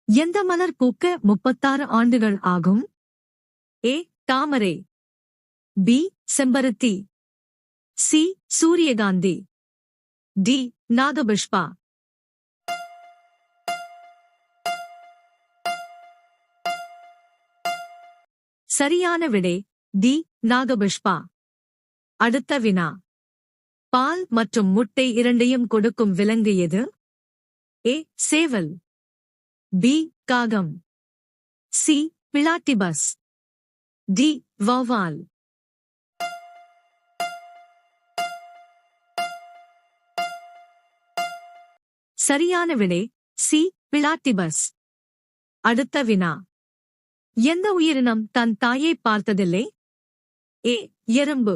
எந்த மலர் பூக்க 36 ஆண்டுகள் ஆகும்? ஏ. தாமரை. பி. செம்பருத்தி. சி. சூரியகாந்தி. டி. நாகபுஷ்பா. சரியான விடை டி. நாகபுஷ்பா. அடுத்த வினா. பால் மற்றும் முட்டை இரண்டையும் கொடுக்கும் விலங்கு எது? ஏ. சேவல். பி. காகம். சி. பிளாட்டிபஸ். டி. வௌவால். சரியான விடை சி. பிளாட்டிபஸ். அடுத்த வினா. எந்த உயிரினம் தன் தாயை பார்த்ததில்லை? ஏ. எறும்பு.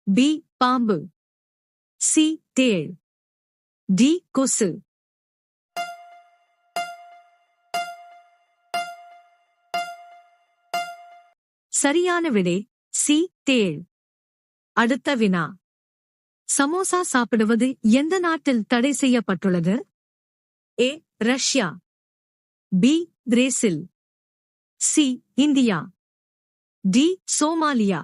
பி. பாம்பு. சி. தேள். டி. கொசு. சரியான விடை சி. தேள். அடுத்த வினா. சமோசா சாப்பிடுவது எந்த நாட்டில் தடை செய்யப்பட்டுள்ளது? A. Russia. B. Brazil. C. India. D. Somalia.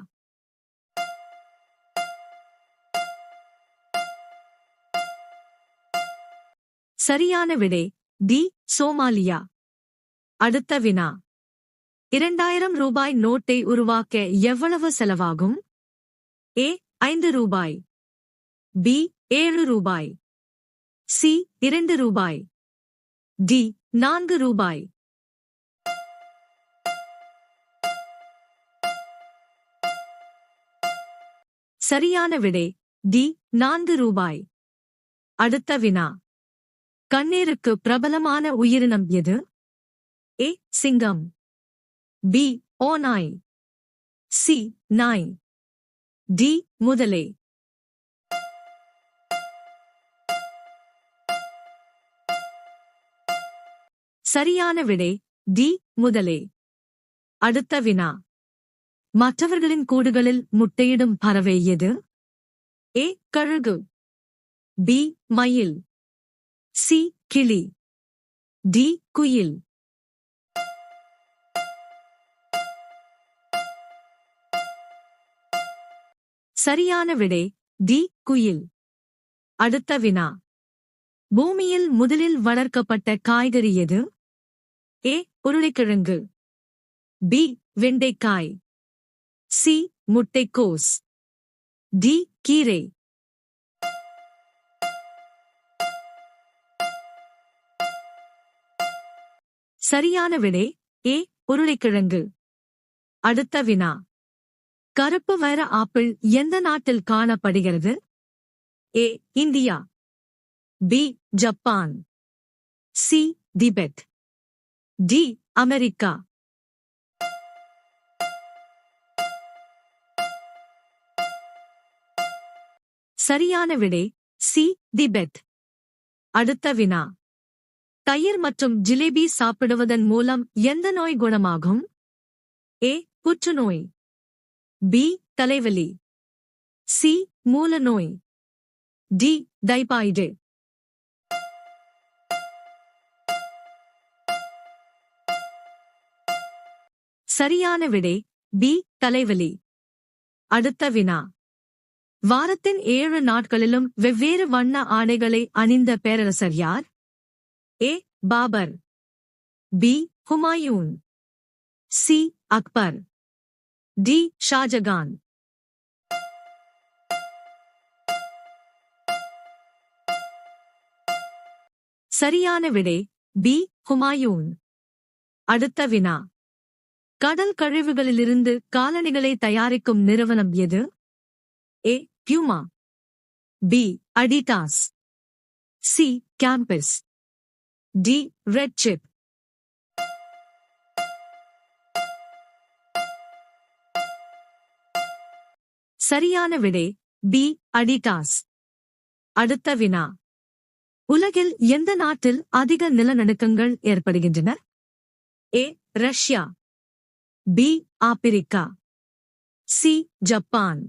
சரியான விடை டி. சோமாலியா. அடுத்த வினா. 2000 ரூபாய் நோட்டை உருவாக்க எவ்வளவு செலவாகும்? ஏ. 5 ரூபாய். பி. 7 ரூபாய். சி. 2 ரூபாய். டி. 4 ரூபாய். சரியான விடை டி. 4 ரூபாய். அடுத்த வினா. கண்ணீருக்கு பிரபலமான உயிரினம் எது? ஏ. சிங்கம். பி. ஓநாய். சி. நாய். டி. முதலை. சரியான விடை டி. முதலை. அடுத்த வினா. மற்றவர்களின் கூடுகளில் முட்டையிடும் பறவை எது? ஏ. கழுகு. பி. மயில். சி. கிளி. டி. குயில். சரியான விடை டி. குயில். அடுத்த வினா. பூமியில் முதலில் வளர்க்கப்பட்ட காய்கறி எது? ஏ. உருளைக்கிழங்கு. பி. வெண்டைக்காய். சி. முட்டைக்கோஸ். டி. கீரை. சரியான விடை ஏ. உருளைக்கிழங்கு. அடுத்த வினா. கருப்பு வைர ஆப்பிள் எந்த நாட்டில் காணப்படுகிறது? A. India. B. Japan. C. Tibet. D. America. சரியான விடை சி. திபெத். அடுத்த வினா. தயிர் மற்றும் ஜிலேபி சாப்பிடுவதன் மூலம் எந்த நோய் குணமாகும்? ஏ. புற்றுநோய். பி. தலைவலி. சி. மூலநோய். டி. டைபாய்டு. சரியான விடை பி. தலைவலி. அடுத்த வினா. வாரத்தின் 7 நாட்களிலும் வெவ்வேறு வண்ண ஆடைகளை அணிந்த பேரரசர் யார்? A. Babur. B. Humayun. C. Akbar. D. Shahjahan. சரியான விடை பி. ஹுமாயூன். அடுத்த வினா. கடல் கழிவுகளிலிருந்து காலணிகளை தயாரிக்கும் நிறுவனம் எது? A. Puma. B. Adidas. C. Campus. D. Red Chief. சரியான விடை பி. அடிடாஸ். அடுத்த வினா. உலகில் எந்த நாட்டில் அதிக நிலநடுக்கங்கள் ஏற்படுகின்றன? A. Russia. B. Africa. C. Japan.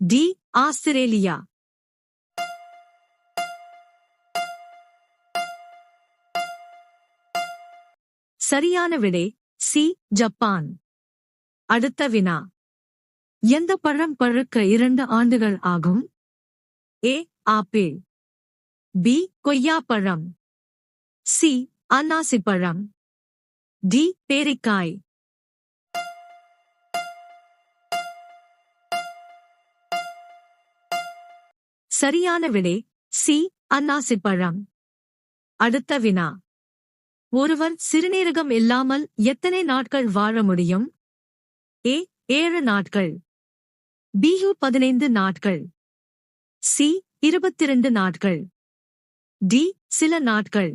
D. Australia. சரியான விடை சி ஜப்பான். அடுத்த வினா. எந்த பழம் பழுக்க 2 ஆண்டுகள் ஆகும்? ஏ ஆப்பிள், பி கொய்யாப்பழம், சி அன்னாசி பழம், டி பேரிக்காய். சரியான விடை சி அன்னாசி பழம். அடுத்த வினா. ஒருவர் சிறுநீரகம் இல்லாமல் எத்தனை நாட்கள் வாழ முடியும்? ஏ 7 நாட்கள், பி 15 நாட்கள், சி 22 நாட்கள், டி சில நாட்கள்.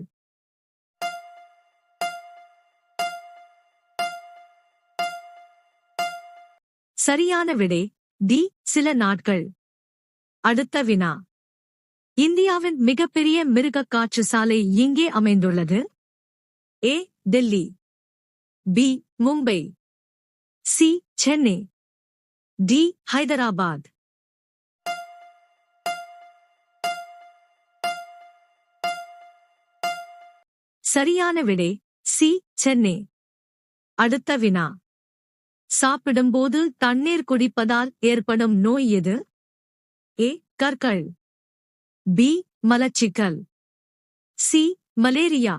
சரியான விடை டி சில நாட்கள். அடுத்த வினா. இந்தியாவின் மிகப்பெரிய மிருக காட்சி சாலை எங்கே அமைந்துள்ளது? A Delhi, B Mumbai, C Chennai, D Hyderabad. சரியான விடை சி சென்னை. அடுத்த வினா. சாப்பிடும்போது தண்ணீர் குடிப்பதால் ஏற்படும் நோய் எது? ஏ கற்கள், பி மலச்சிக்கல், சி மலேரியா,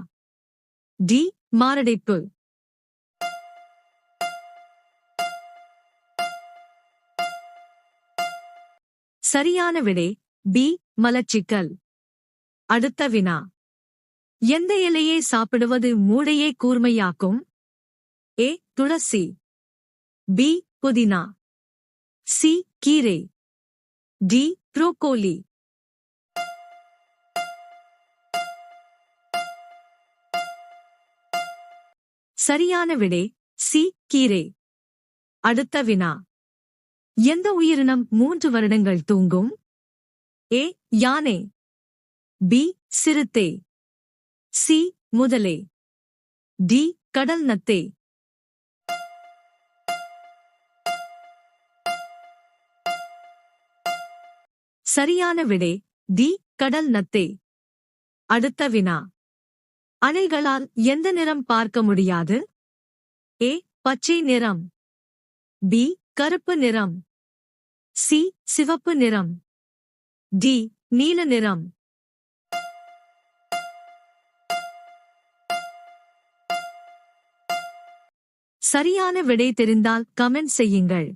டி மாரடைப்பு. சரியான விடை பி மலச்சிக்கல். அடுத்த வினா. எந்த இலையை சாப்பிடுவது மூளையை கூர்மையாக்கும்? ஏ துளசி, பி புதினா, சி கீரை, டி புரோக்கோலி. சரியான விடை சி கீரை. அடுத்த வினா. எந்த உயிரினம் 3 வருடங்கள் தூங்கும்? ஏ யானை, பி சிறுத்தை, சி முதலை, டி கடல் நத்தை. சரியான விடை டி கடல் நத்தை. அடுத்த வினா. அணில்களால் எந்த நிறம் பார்க்க முடியாது? ஏ பச்சை நிறம், பி கருப்பு நிறம், சி சிவப்பு நிறம், டி நீல நிறம். சரியான விடை தெரிந்தால் கமெண்ட் செய்யுங்கள்.